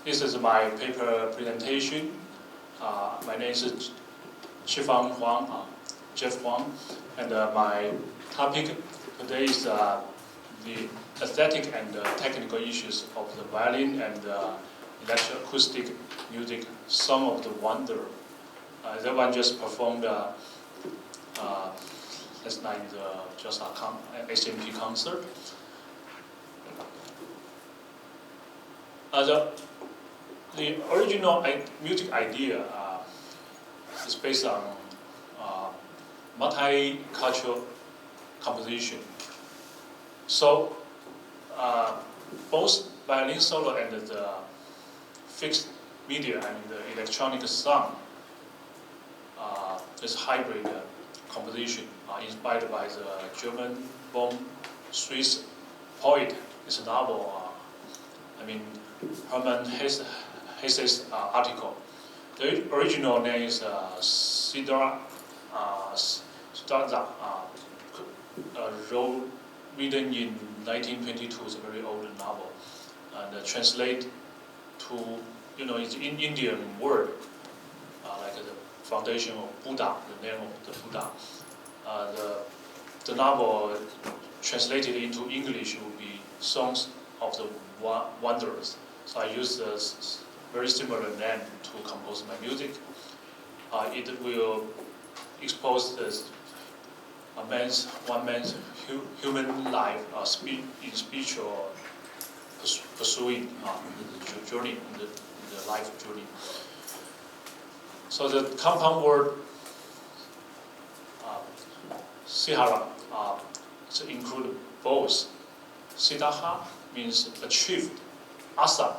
This is my paper presentation. My name is Chih-Fang HUANG, Jeff Huang, and my topic today is the aesthetic and technical issues of the violin and electroacoustic music, Song of the Wonder. That one just performed last night in the JSSA SMP concert. The original music idea is based on multicultural composition. So both violin solo and the fixed media and the electronic sound is hybrid composition inspired by the German-born Swiss poet. This novel, Hermann Hesse's article. The original name is Siddhartha, written in 1922. It's a very old novel, and translate to it's in Indian word like the foundation of Buddha, the name of the Buddha. The novel translated into English will be Songs of the Wanderers. So I use a very similar name to compose my music. It will expose one man's human life in speech or pursuing the journey, the life journey. So the compound word Sihara include both. Siddhartha means achieved. Asa,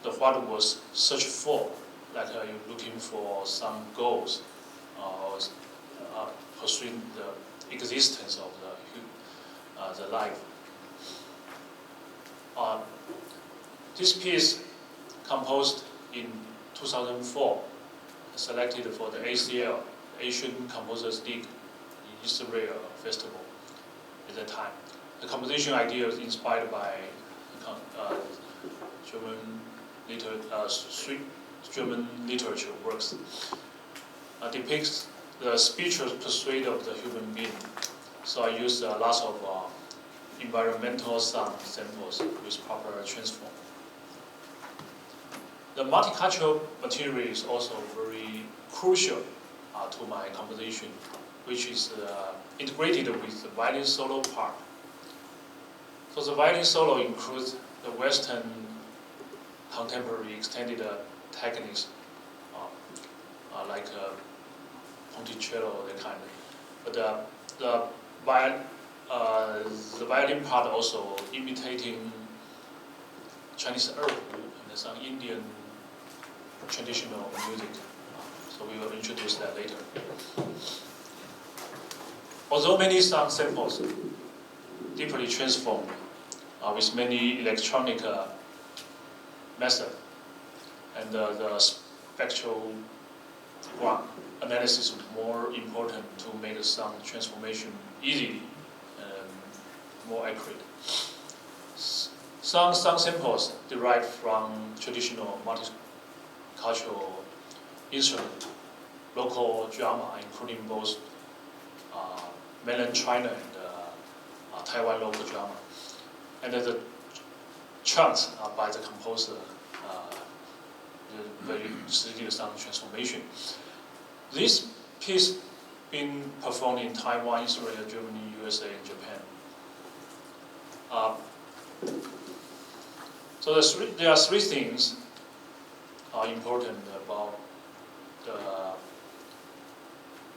the what was searched for, like you're looking for some goals or pursuing the existence of the life. This piece composed in 2004, selected for the ACL, Asian Composers League in Israel Festival at that time. The composition idea was inspired by German literature works. Depicts the speechless pursuit of the human being. So I used lots of environmental sound samples with proper transform. The multicultural material is also very crucial to my composition, which is integrated with the violin solo part. So the violin solo includes the Western contemporary extended techniques like Ponticello, that kind of. But the violin part also imitating Chinese erhu and some Indian traditional music. So we will introduce that later. Although many sound samples deeply transformed with many electronic methods, and the spectral analysis is more important to make the sound transformation easy and more accurate. Some sound samples derived from traditional multicultural instruments, local drama, including both mainland China and Taiwan local drama, and the chants by the composer, the very studied sound transformation. This piece been performed in Taiwan, Israel, Germany, USA, and Japan. So there are three things important about the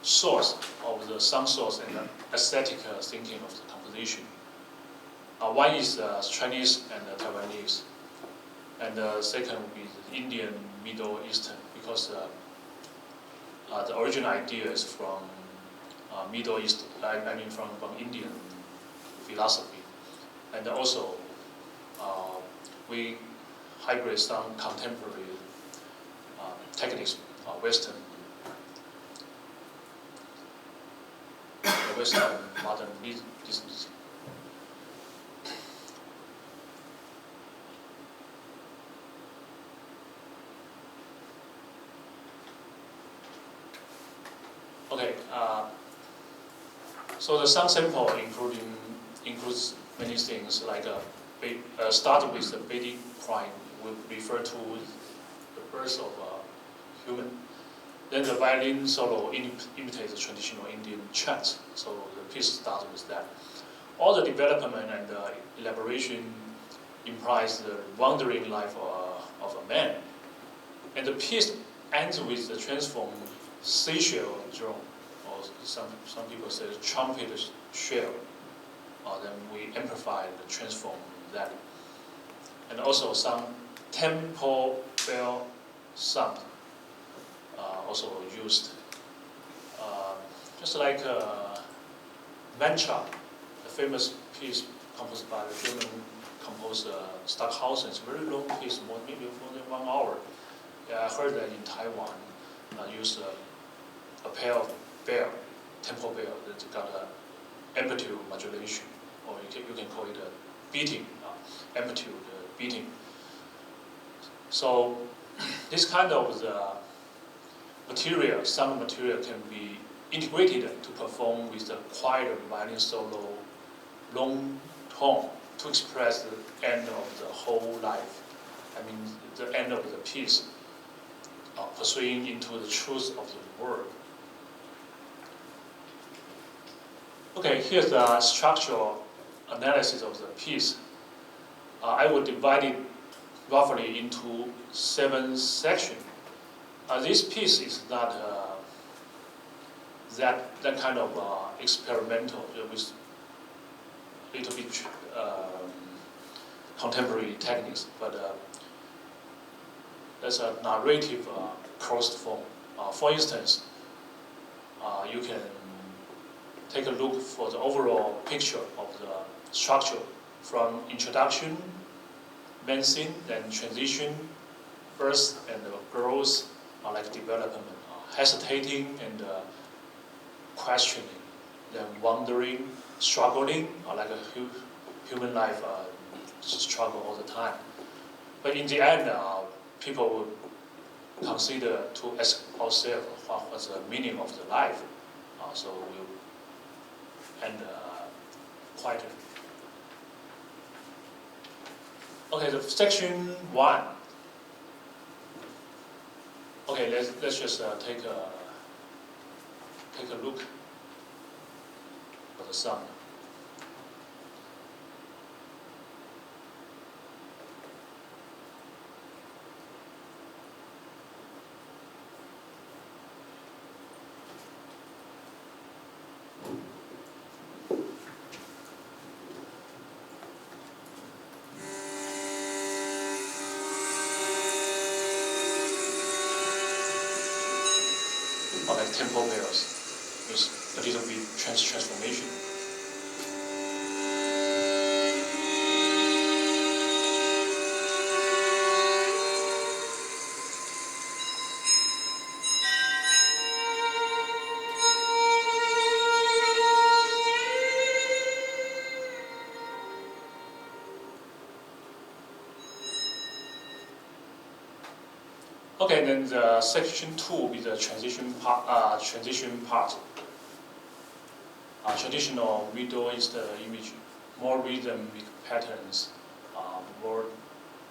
source of the sound source and the aesthetic thinking of the composition. One is Chinese and Taiwanese, and the second would be the Indian, Middle Eastern, because the original idea is from Middle East, from Indian philosophy, and also we hybrid some contemporary techniques, Western modern business. Okay. So the sound sample includes many things like start with the baby crying, we refer to the birth of a human. Then the violin solo imitates the traditional Indian chant, so the piece starts with that. All the development and elaboration implies the wandering life of a man. And the piece ends with the transformed seashell drum, or some people say trumpet shell. Then we amplify the transform that. And also some tempo bell sound also used. Just like Mantra, the famous piece composed by the German composer Stockhausen. It's a very long piece, maybe more than 1 hour. Yeah, I heard that in Taiwan, use a pair of bell, tempo bell, that's got an amplitude modulation, or you can call it a beating, amplitude beating. So this kind of material, sound material, can be integrated to perform with the quiet violin solo, long tone, to express the end of the whole life. I mean, the end of the piece, pursuing into the truth of the word. Okay, here's the structural analysis of the piece. I will divide it roughly into 7 sections. This piece is not that kind of experimental with little bit contemporary techniques, but there's a narrative closed form. For instance, you can take a look for the overall picture of the structure from introduction, main scene, then transition, birth and growth, like development, hesitating and questioning, then wondering, struggling, like a human life struggle all the time. But in the end, people would consider to ask ourselves what's the meaning of the life. So we'll end quietly. Okay, the section 1. Okay, let's just take a look at the sound. Or like tempo bells with a little bit transformation. Okay, then the section 2 will be the transition part. Traditional video is the image, more rhythmic patterns, more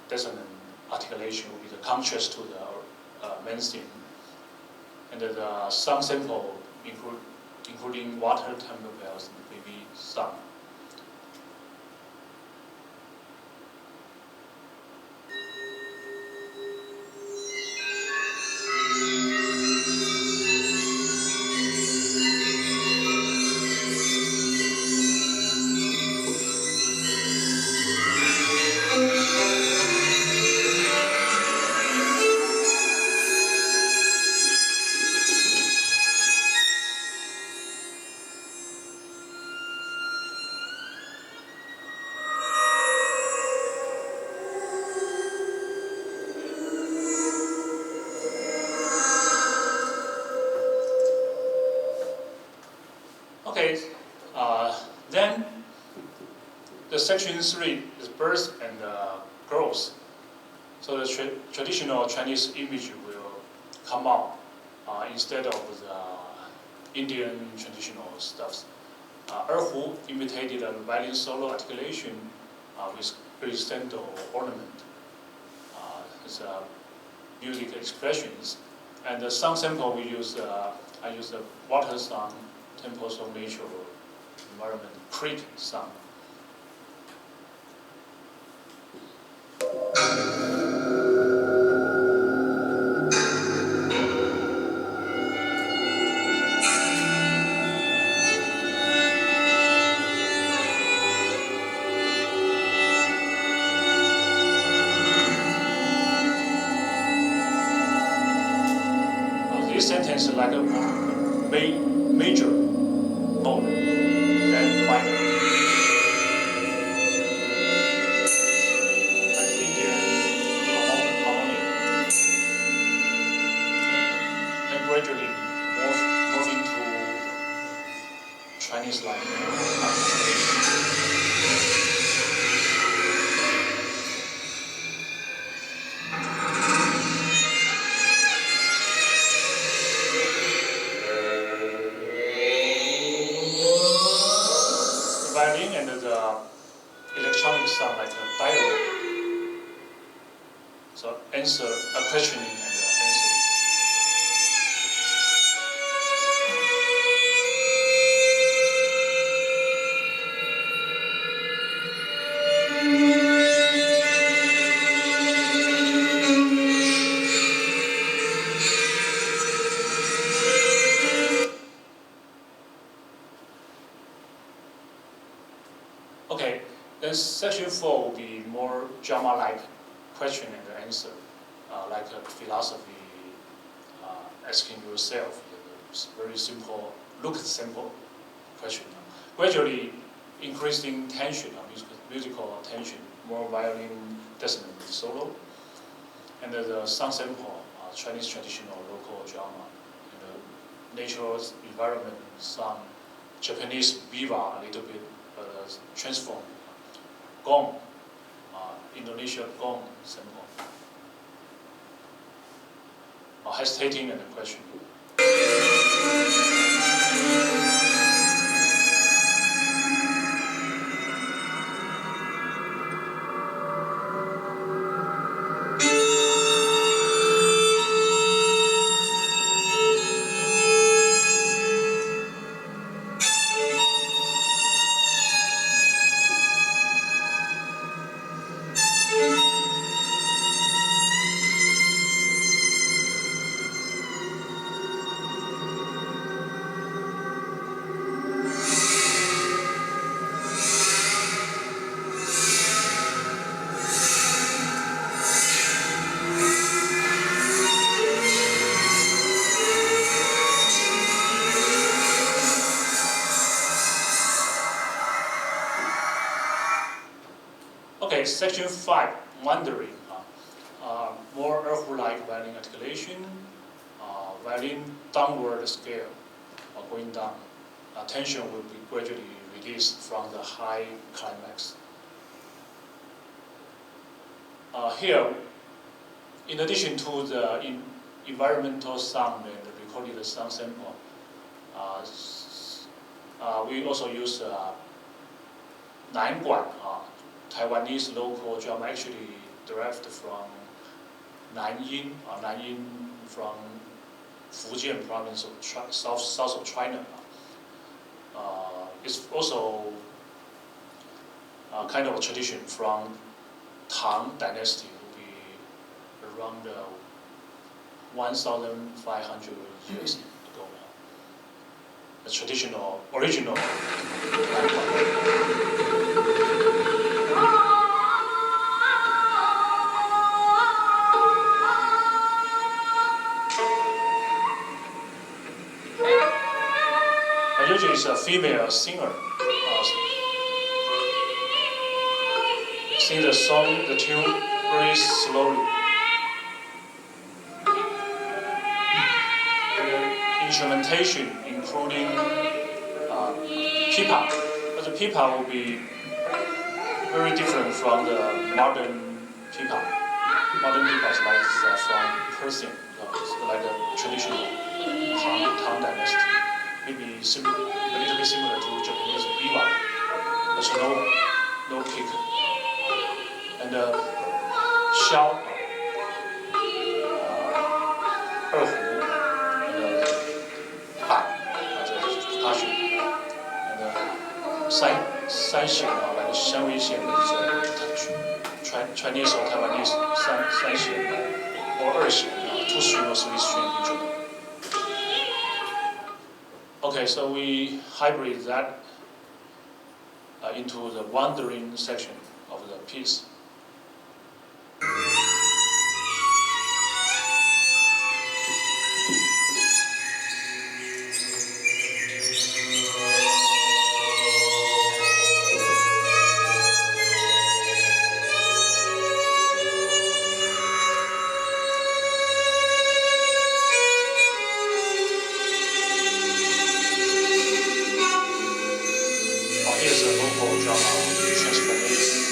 dissonant articulation will be the contrast to the main theme. And the sound sample including water tempo bells and baby sound. Okay, then the section 3 is birth and growth. So the traditional Chinese image will come out instead of Indian traditional stuffs. Erhu imitated a violin solo articulation with crescendo ornament. It's music expressions. And the sound sample we use, I use the water sound, temples of nature environment, creek sound. This sentence is like a major mode, then minor. Like Indian harmony. And gradually move into Chinese-like violin and the electronic sound like a dialogue. So answer, a questioning and an answer. Okay, then section 4 will be more drama-like question and answer, like a philosophy, asking yourself. It's very simple, look simple question. Gradually increasing tension, musical tension, more violin dissonant solo, and the sound sample, Chinese traditional local drama, and the natural environment, some Japanese biwa a little bit, but transform. Gong, Indonesia gong sample. Hesitating and questioning. Okay, section 5, wandering. More Erhu-like violin articulation, violin downward scale, going down. Tension will be gradually released from the high climax. Here, in addition to the environmental sound and the recorded sound sample, we also use Nanguan, Taiwanese local drama, actually derived from Nanyin, from Fujian province of south of China. It's also kind of a tradition from Tang Dynasty, will be around 1,500 years ago. The traditional, original. Usually it's a female singer. Sing the song, the tune very slowly. And the instrumentation, including pipa. But the pipa will be very different from the modern pipa. Modern pipa is like from Persian, like a traditional Tang Dynasty. maybe a little bit similar to Japanese biwa. There's no kick. And xiao, 二胡 and 板这是 percussion. And 三弦like 三味线 is Chinese or Taiwanese 三弦 or 二弦 2 string or 3 string usually. Okay, so we hybrid that into the wandering section of the piece. Here's a local drama transformation.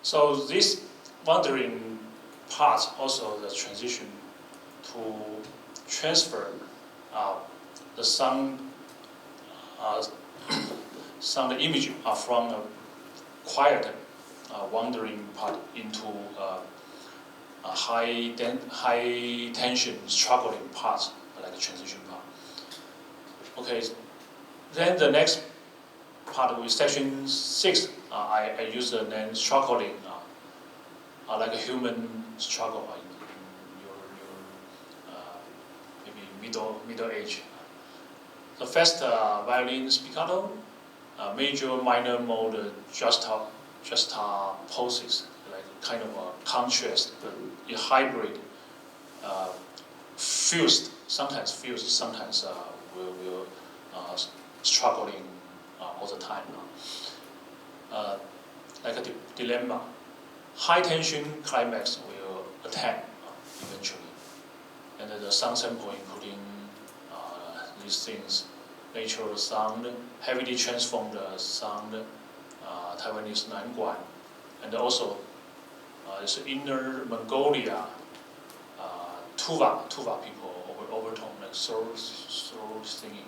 So this wandering part also the transition to transfer the sound image from a quiet wandering part into a high tension struggling part, like a transition part. Okay, then the next part with section 6, I use the name struggling, like a human struggle in your maybe middle age. The first violin spiccato, major minor mode juxtaposes, like kind of a contrast, but a hybrid, fused, sometimes will struggling all the time. Like a dilemma. High tension climax will attack eventually. And the sound sample including these things, natural sound, heavily transformed sound, Taiwanese Nanguan, and also this inner Mongolia, Tuva people, overtone, like soul singing.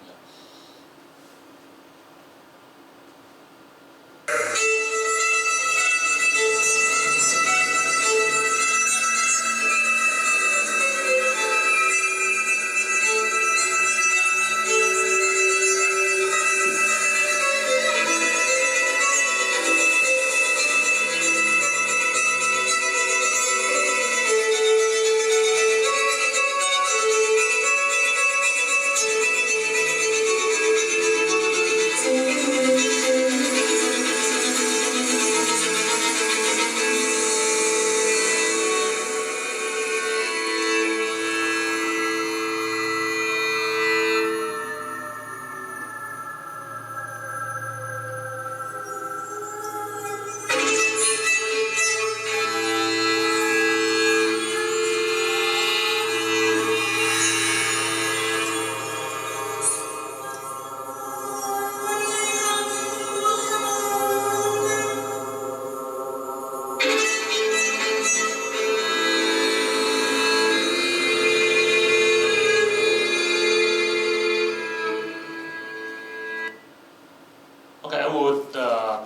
Okay, I would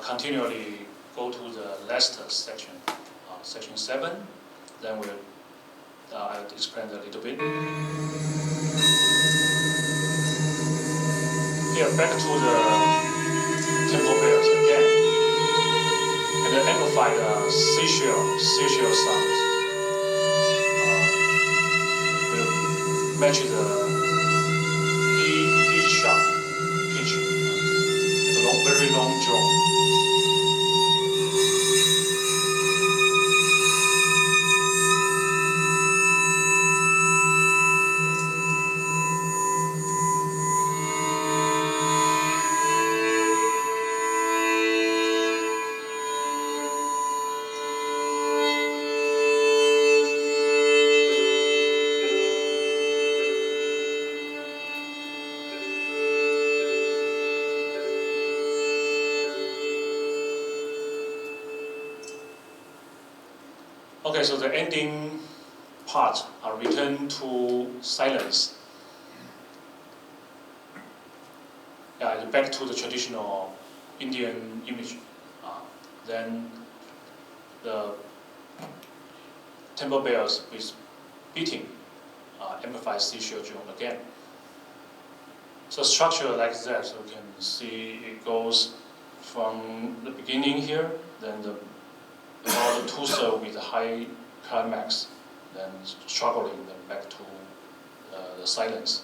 continually go to the last section, section 7. Then I'll explain a little bit. Here, back to the tempo pairs again, and amplify the Seychelles sounds. matches the D sharp pitch, a very long draw. Okay, so the ending part are returned to silence. Yeah, back to the traditional Indian image. Then the temple bells with beating amplifies C sharp again. So structure like that, so you can see it goes from the beginning here, then about the two-thirds with the high climax, then struggling then back to the silence.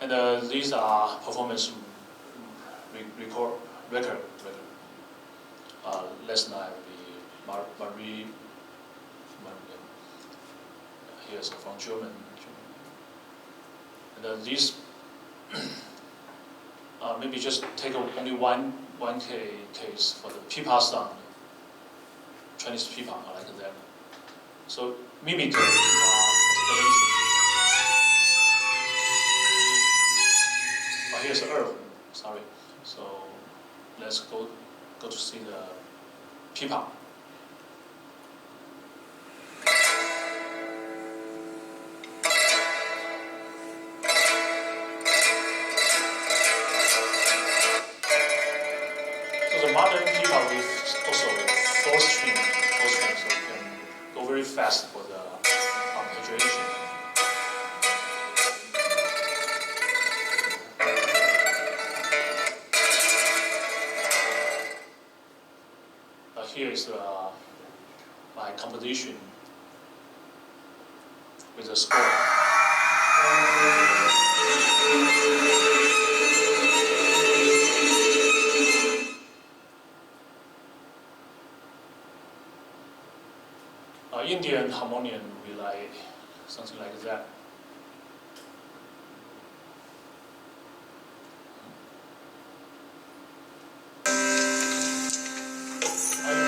And these are performance record. Last night Marie here's from German. And these maybe just take only one case for the pipa sound, Chinese pipa like that. So mimic articulation. Here's the earth. Sorry. So let's go to see the pipa. Modern pipa with also four string, so you can go very fast for the arpeggiation. Here is my composition with the score. Indian harmonium will be like something like that.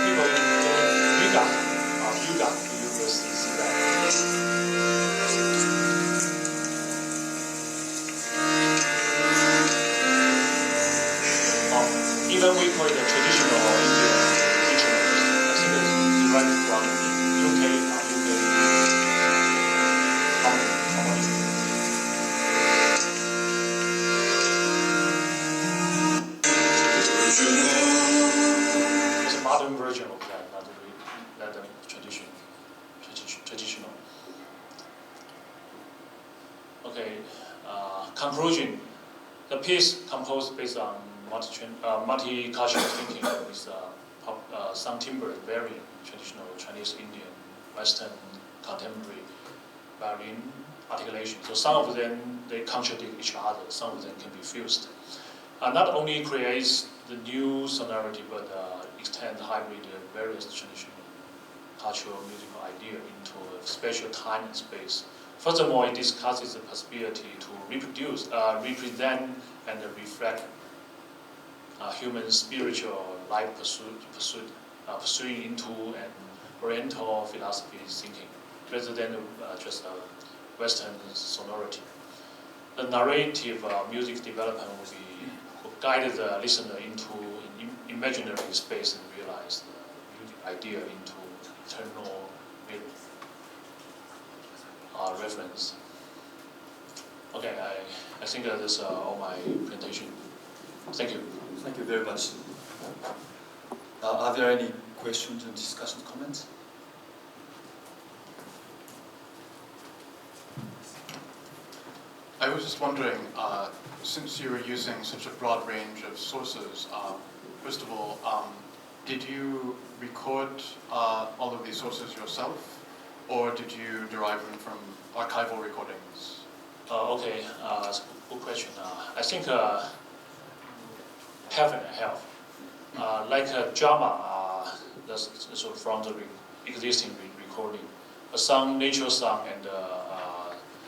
People in Yuga, you will see that. Even we call it a traditional Indian instrument. I think it's derived from UK harmony. It's a modern version of that, not the traditional. Okay, conclusion. The piece composed based on multicultural thinking with some timbre varying traditional Chinese, Indian, Western, contemporary violin articulation. So some of them they contradict each other. Some of them can be fused. Not only creates the new sonority, but extend hybrid various traditional cultural musical idea into a spatial time and space. Furthermore, it discusses the possibility to reproduce, represent, and reflect human spiritual life pursuing into an Oriental philosophy thinking, rather than just a Western sonority. The narrative music development will guide the listener into an imaginary space and realize the music idea into eternal reference. Okay, I think that's all my presentation. Thank you. Thank you very much. Are there any questions and discussion comments? I was just wondering, since you were using such a broad range of sources, first of all, did you record all of these sources yourself, or did you derive them from archival recordings? Okay, it's a good question. I think half and half. Like drama, that's sort of from the existing recording. Some nature song and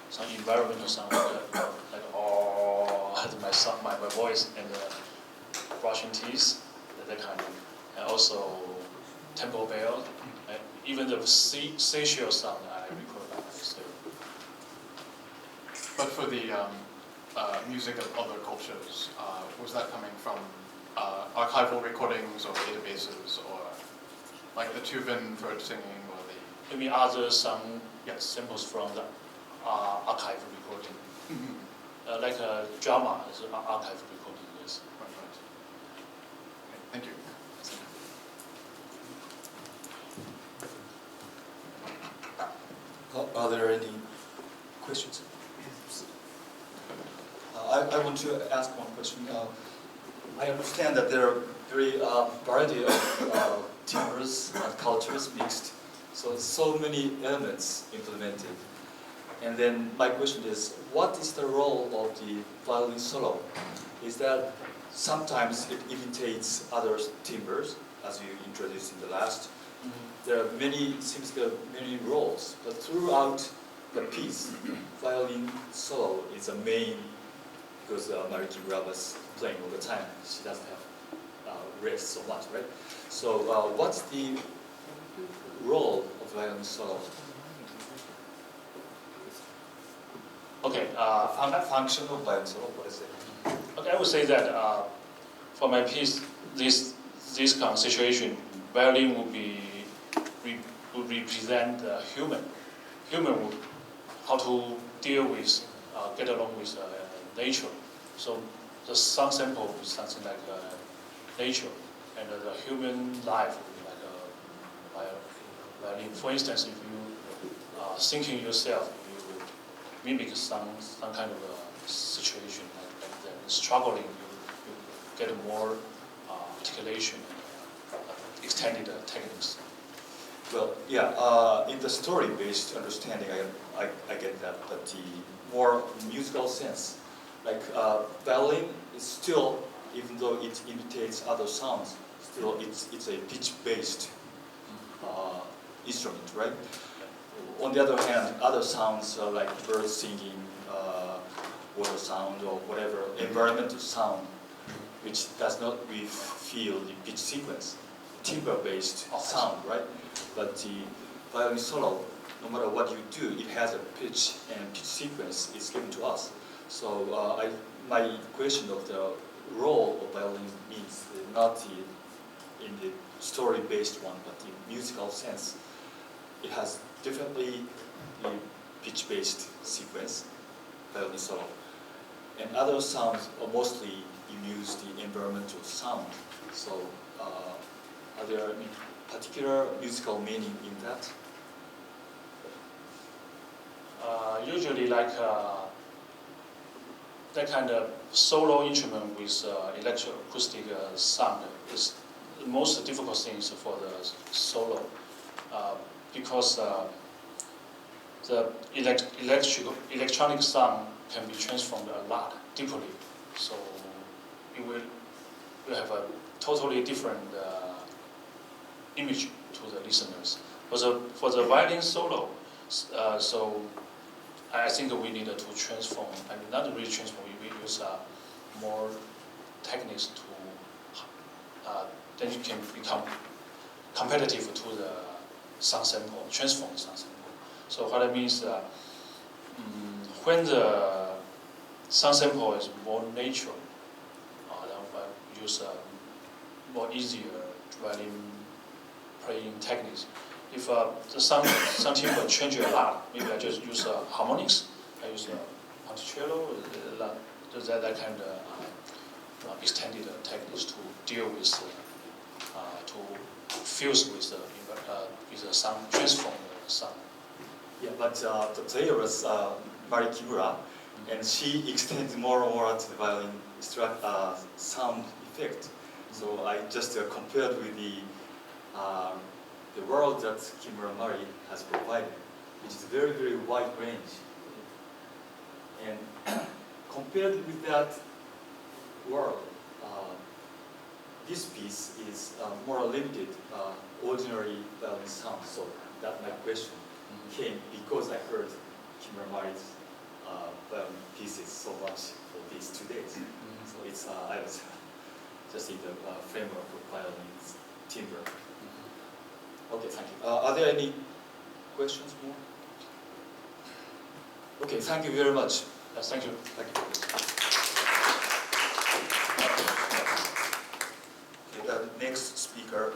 some environmental song, like oh, my voice and brushing teeth, that kind of, and also temple bell, even the Seychelles song I record by myself. But for the music of other cultures, was that coming from archival recordings or databases, or like the Tuvan for singing, or the... You mean other some samples from the archive recording? Mm-hmm. Like a drama is an archive recording, yes. Right, right. Okay, thank you. Are there any questions? I want to ask one question. I understand that there are very variety of timbres and cultures mixed, so many elements implemented. And then my question is, what is the role of the violin solo? Is that sometimes it imitates other timbres, as you introduced in the last. There are many, seems there are many roles, but throughout the piece, violin solo is a main, because Mari Kimura was playing all the time. She doesn't have rest so much, right? So what's the role of violin solo? Okay, Function of violin solo, what is it? okay, I would say that for my piece, this kind of situation, violin would represent the human. Human would how to deal with, get along with nature. So the sound sample is something like nature, and the human life would be like a violin. For instance, if you thinking yourself, you mimic some kind of a situation like that, struggling, you get more articulation, extended techniques. Well, yeah, in the story-based understanding, I get that, but the more musical sense, like violin is still, even though it imitates other sounds, still it's a pitch-based instrument, right? On the other hand, other sounds like birds singing, water sound, or whatever environmental sound, which does not feel the pitch sequence, timbre-based sound, right? But the violin solo, no matter what you do, it has a pitch, and pitch sequence is given to us. So my question of the role of violin means not in the story-based one, but the musical sense. It has definitely the pitch-based sequence, violin solo. And other sounds are mostly you use the environmental sound. So are there any particular musical meaning in that? Usually like that kind of solo instrument with electroacoustic sound is the most difficult things for the solo, because the electronic sound can be transformed a lot deeply, so it will have a totally different image to the listeners. For the violin solo, so I think we need to transform. I mean, not really transform. We use more techniques to then you can become competitive to the sound sample, transform the sound sample. So what it means, when the sound sample is more natural, then we use more easier violin playing techniques. If the sound timbre change a lot, maybe I just use harmonics. I use ponticello, that kind of extended techniques to deal with, to fuse with the sound, transform the sound. Yeah, but the player was Mari Kimura, and she extends more and more to the violin sound effect. So I just compared with the world that Kimura Mari has provided. which is very, very wide range. And compared with that world, this piece is more limited, ordinary violin sound. So that my question came because I heard Kimura-Mari's violin pieces so much for these 2 days. So it's I was just in the framework of violin's timbre. Okay, thank you. Are there any questions more? Okay, thank you very much. Yes, thank you. Thank you. Okay, the next speaker.